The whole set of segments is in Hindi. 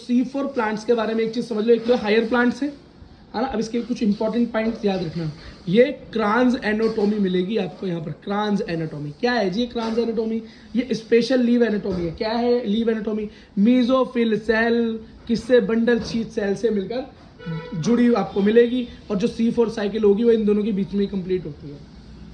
C4 प्लांट्स के बारे में एक चीज समझ लो, एक तो हायर प्लांट्स है ना। अब इसके कुछ इंपॉर्टेंट पॉइंट्स याद रखना। ये क्रांज एनाटोमी मिलेगी आपको यहाँ पर। क्रांज एनाटोमी क्या है जी? क्रांज एनाटोमी ये स्पेशल लीव एनाटोमी है। क्या है लीव एनाटोमी? मीजोफिल सेल किससे? बंडल शीथ सेल से मिलकर जुड़ी आपको मिलेगी, और जो C4 साइकिल होगी वो इन दोनों के बीच में कंप्लीट होती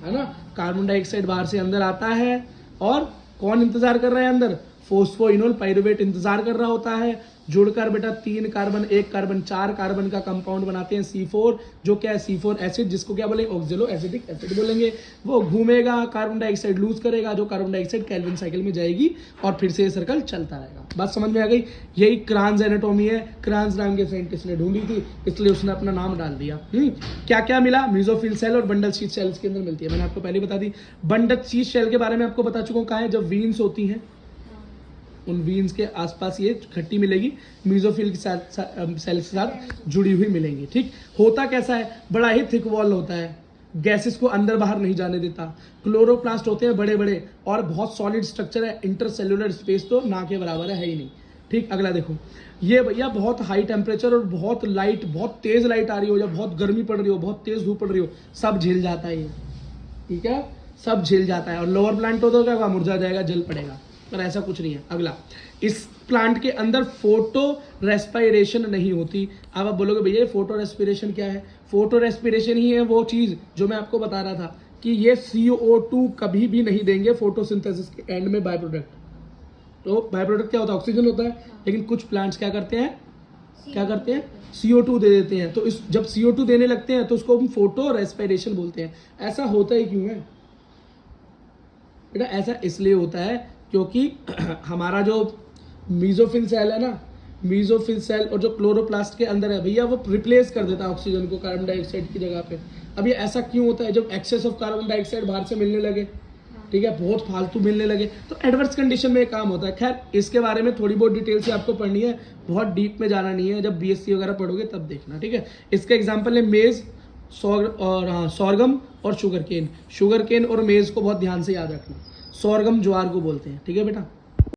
है ना। कार्बन डाइऑक्साइड बाहर से अंदर आता है, और कौन इंतजार कर रहा है अंदर? फोस्फोइनोल पाइरुवेट इंतजार कर रहा होता है। जुड़कर बेटा 3 कार्बन 1 कार्बन 4 कार्बन का कंपाउंड बनाते हैं C4, जो क्या है? C4 एसिड, जिसको क्या बोलेंगे? ऑक्जेलो एसिडिक एसिड बोलेंगे। वो घूमेगा, कार्बन डाइऑक्साइड लूज करेगा, जो कार्बन डाइऑक्साइड कैल्विन साइकिल में जाएगी, और फिर से ये सर्कल चलता रहेगा। बात समझ में आ गई? यही क्रांज एनाटोमी है। क्रांज नाम के साइंटिस्ट ने ढूंढी थी, इसलिए उसने अपना नाम डाल दिया। क्या क्या मिला? मीजोफिल सेल और बंडल शीथ सेल्स के अंदर मिलती है। मैंने आपको पहले बता दी। बंडल शीथ सेल के बारे में आपको बता चुका हूँ। कहाँ है? जब वीन्स होती हैं, उन वीन्स के आसपास ये खट्टी मिलेगी, मीजोफिल के साथ सेल के साथ जुड़ी हुई मिलेंगी। ठीक, होता कैसा है? बड़ा ही थिक वॉल होता है, गैसेस को अंदर बाहर नहीं जाने देता। क्लोरोप्लास्ट होते हैं बड़े बड़े, और बहुत सॉलिड स्ट्रक्चर है। इंटरसेल्युलर स्पेस तो ना के बराबर है ही नहीं। ठीक, अगला देखो, ये भैया बहुत हाई टेम्परेचर और बहुत लाइट, बहुत तेज लाइट आ रही हो, या बहुत गर्मी पड़ रही हो, बहुत तेज धूप पड़ रही हो, सब झेल जाता है ये। ठीक है, सब झेल जाता है। और लोअर प्लांट हो तो क्या, मुरझा जाएगा, जल पड़ेगा, पर ऐसा कुछ नहीं है। अगला, इस प्लांट के अंदर फोटो रेस्पिरेशन नहीं होती। अब आप बोलोगे भैया फोटो रेस्पिरेशन क्या है? फोटो रेस्पिरेशन ही है वो चीज जो मैं आपको बता रहा था कि ये CO2 कभी भी नहीं देंगे फोटोसिंथेसिस के एंड में बाय प्रोडक्ट। तो बाय प्रोडक्ट क्या होता है? ऑक्सीजन होता है। लेकिन कुछ प्लांट्स क्या करते हैं? क्या करते हैं? CO2 दे देते हैं। तो इस जब CO2 देने लगते हैं तो उसको हम फोटो रेस्पिरेशन बोलते हैं। ऐसा होता ही क्यों है बेटा? ऐसा इसलिए होता है क्योंकि हमारा जो मीजोफिल सेल है ना, मीजोफिल सेल और जो क्लोरोप्लास्ट के अंदर है भैया, वो रिप्लेस कर देता है ऑक्सीजन को कार्बन डाइऑक्साइड की जगह पे। अब ये ऐसा क्यों होता है? जब एक्सेस ऑफ कार्बन डाइऑक्साइड बाहर से मिलने लगे, ठीक है, बहुत फालतू मिलने लगे, तो एडवर्स कंडीशन में काम होता है। खैर, इसके बारे में थोड़ी बहुत डिटेल से आपको पढ़नी है, बहुत डीप में जाना नहीं है। जब BSc वगैरह पढ़ोगे तब देखना। ठीक है, इसका एग्जाम्पल है मेज और सॉर्गम और शुगर केन। शुगर केन और मेज को बहुत ध्यान से याद रखना। सॉर्गम ज्वार को बोलते हैं। ठीक है बेटा।